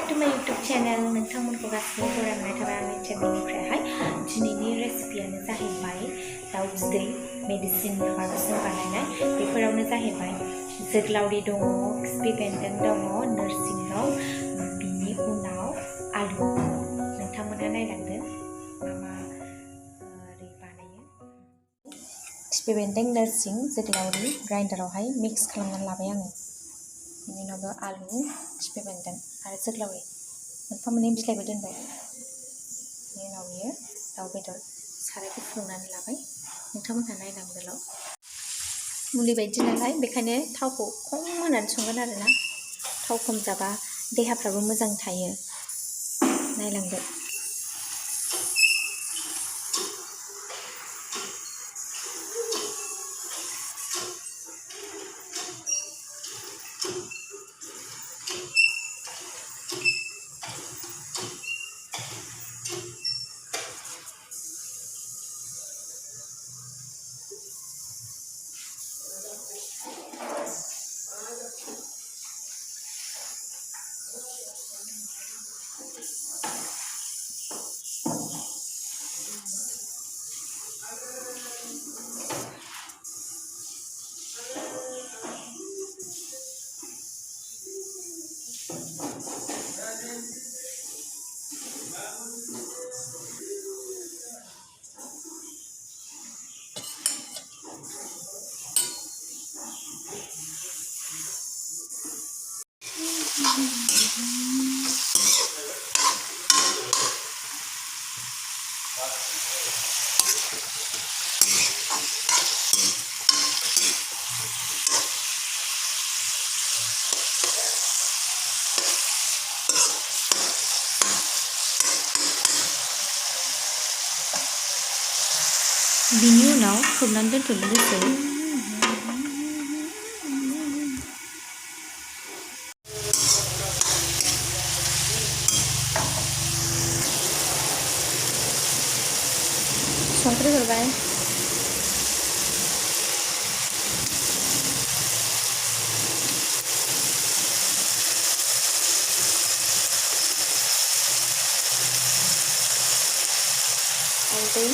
back to my YouTube channel. नोंथांमोनखौ गासिबो बरायनाय थाबाय आंनि चेनेलनिफ्रायहाय दिनैनि रेसिपियानो जाहैबाय दाउ बिदै मेडिसिन हार्बजों बानायनाय बेफोरावनो जाहैबाय जोगलावरि दङ, खिफि बेन्दों दङ, नोरसिं दं, बिनि उनाव आलु। नोंथांमोना नायलांदो मा बानायो। खिफि बेन्दों, नोरसिं, जोगलावरि ग्राइन्डारावहाय मिक्स खालामनानै लाबाय आङो। बिनि उनाव आलु, खिफि बेन्दों आरो जोगलावरि मोनफा मोननै बिलाइबो दोनबाय। बिनि उनाव बियो दाउ बेदर सारायखौ फुदुंनानै लाबाय। नोंथांमोनहा नायलांदोल'। मुलि बायदि नालाय बेखायनो थावखौ खम होनानै संगोन आरोना। थाव खम जाबा देहाफ्राबो मोजां थायो। नायलांदो। बिनि उनाव खोबनानै दोनथ'नोसै। संख्रि हरबाय। हालदै।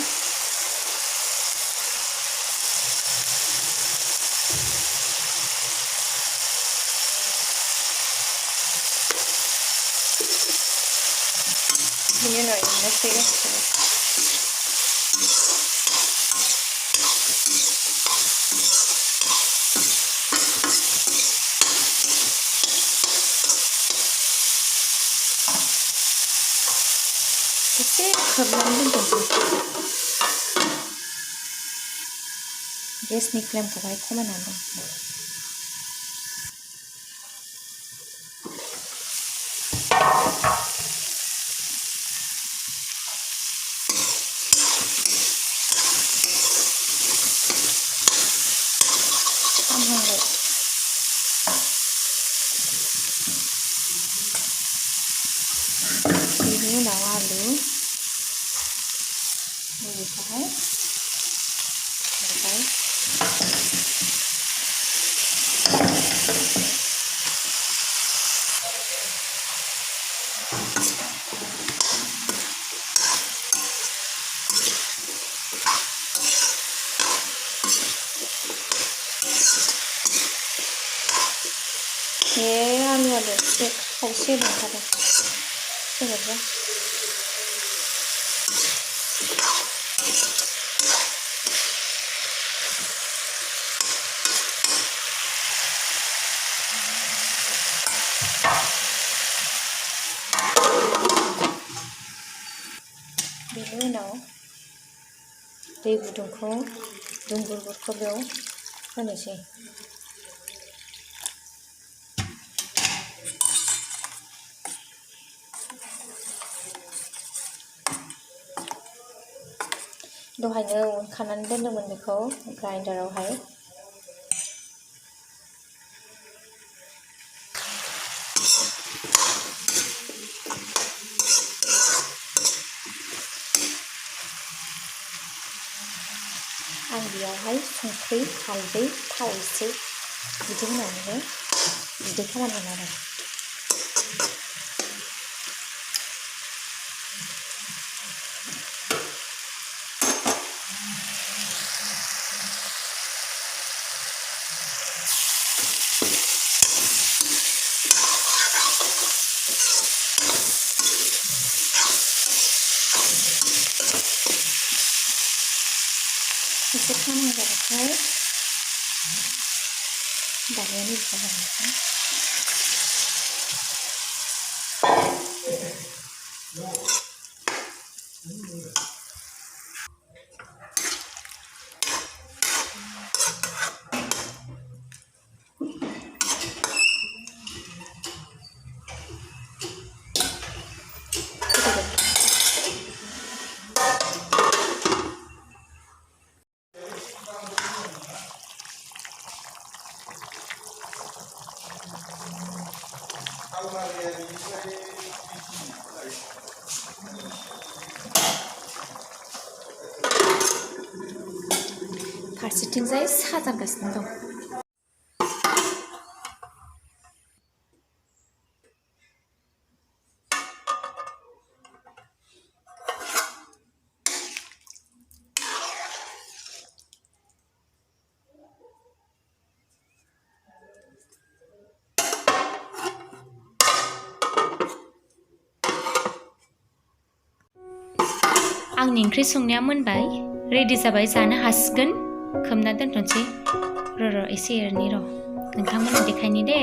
बिनि उनाव एवनोसै गासिबो। एसे खोबनानै दोनथ'नोसै। गेसनि फ्लेमखौहाय खमायनानै दोनसै। खामहांबाय। बिनि उनाव आलु बेखौहाय हरबाय। आलुआबो एसे खावसे होलांखादों। सेरबा बेनि उनाव दै गुदुंखौ दुंबुरखौ बेयाव होनोसै। दहायनो उनखानानै दोन्दोंमोन बेखौ ग्राइन्डारावहाय। आं बेयावहाय संख्रि, हालदै, थाव एसे बिदि होनानैहाय बिदै खालामगोन आरो। एसे खामहां जाबाथाय दालिया रेडि जाबाय। फारसेथिंजाय साजारगासिनो दं। आंनि ओंख्रि संनाया मोनबाय, रेडि जाबाय, जानो हासिगोन। खोबना दोनथ'नोसै। र' एसे एरनि र', नोंथांमोननो देखायनि दे।